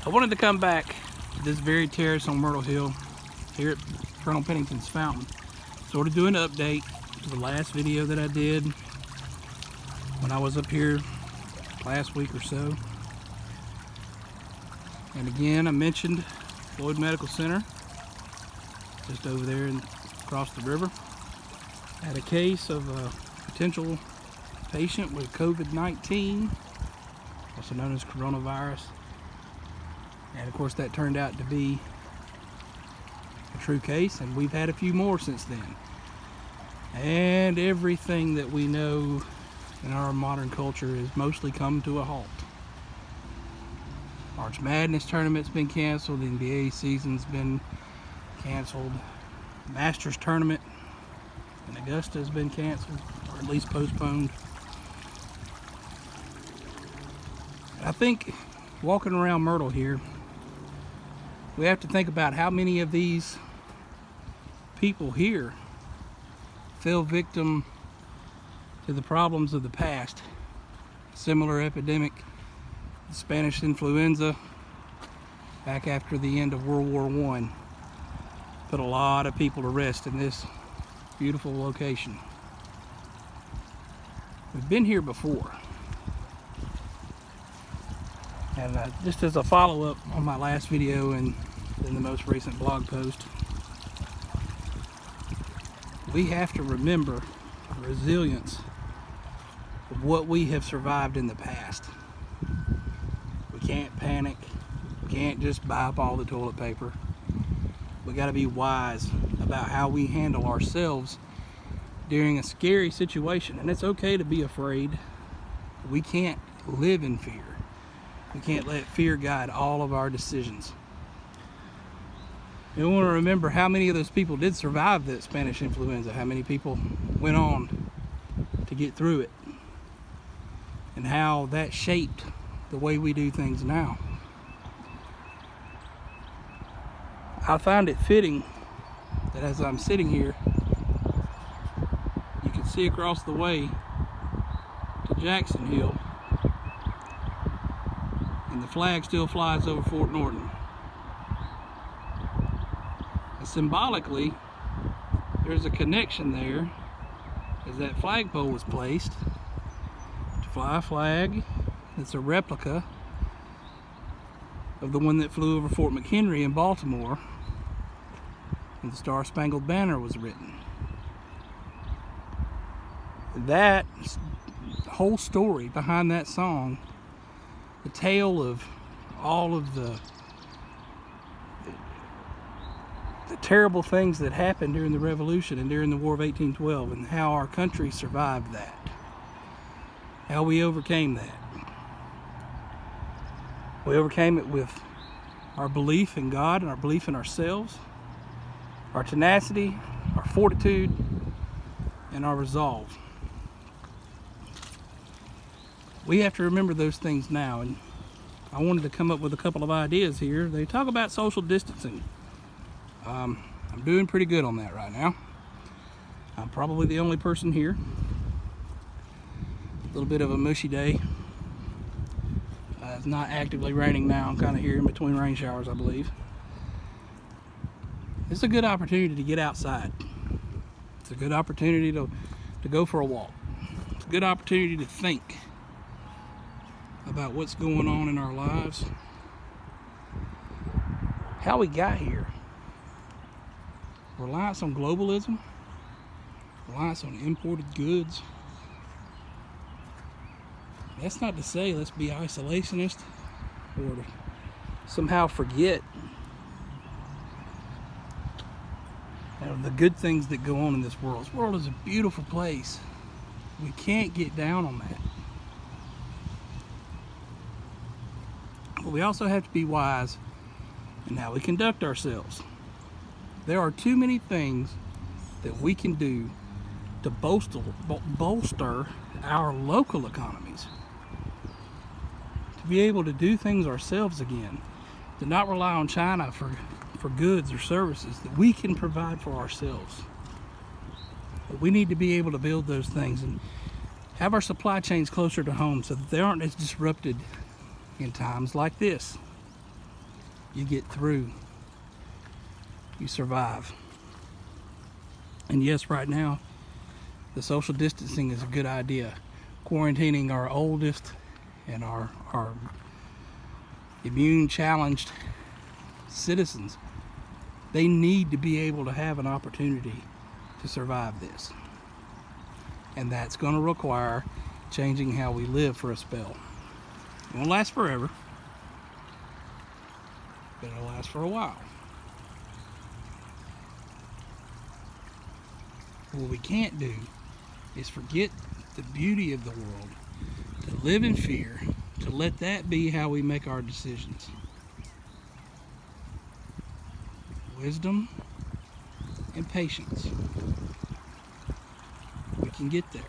I wanted to come back to this very terrace on Myrtle Hill here at Colonel Pennington's fountain. Sort of do an update to the last video that I did when I was up here last week or so. And again, I mentioned Floyd Medical Center just over there and across the river. Had a case of a potential patient with COVID-19, also known as coronavirus. And of course that turned out to be a true case, and we've had a few more since then. And everything that we know in our modern culture has mostly come to a halt. March Madness tournament's been canceled, the NBA season's been canceled, Masters tournament in Augusta has been canceled, or at least postponed. And I think walking around Myrtle here, we have to think about how many of these people here fell victim to the problems of the past. Similar epidemic, the Spanish influenza, back after the end of World War I, put a lot of people to rest in this beautiful location. We've been here before. And just as a follow-up on my last video and in the most recent blog post, we have to remember the resilience of what we have survived in the past. We can't panic. We can't just buy up all the toilet paper. We got to be wise about how we handle ourselves during a scary situation. And it's okay to be afraid. We can't live in fear. We can't let fear guide all of our decisions. We want to remember how many of those people did survive that Spanish influenza, how many people went on to get through it, and how that shaped the way we do things now. I find it fitting that as I'm sitting here, you can see across the way to Jackson Hill, and the flag still flies over Fort Norton. And symbolically, there's a connection there as that flagpole was placed to fly a flag that's a replica of the one that flew over Fort McHenry in Baltimore when the Star-Spangled Banner was written. That whole story behind that song, the tale of all of the terrible things that happened during the Revolution and during the War of 1812, and how our country survived that, how we overcame that. We overcame it with our belief in God and our belief in ourselves, our tenacity, our fortitude, and our resolve. We have to remember those things now, and I wanted to come up with a couple of ideas here. They talk about social distancing. I'm doing pretty good on that right now. I'm probably the only person here. A little bit of a mushy day. It's not actively raining now. I'm kind of here in between rain showers, I believe. It's a good opportunity to get outside. It's a good opportunity to go for a walk. It's a good opportunity to think about what's going on in our lives, how we got here. Reliance on globalism, reliance on imported goods. That's not to say let's be isolationist or to somehow forget the good things that go on in this world. This world is a beautiful place. We can't get down on that. But we also have to be wise in how we conduct ourselves. There are too many things that we can do to bolster our local economies, to be able to do things ourselves again, to not rely on China for goods or services that we can provide for ourselves. But we need to be able to build those things and have our supply chains closer to home so that they aren't as disrupted in times like this. you get through, you survive. And yes, right now, the social distancing is a good idea. Quarantining our oldest and our immune challenged citizens, they need to be able to have an opportunity to survive this. And that's going to require changing how we live for a spell. It won't last forever, but it'll last for a while. What we can't do is forget the beauty of the world, to live in fear, to let that be how we make our decisions. Wisdom and patience. We can get there.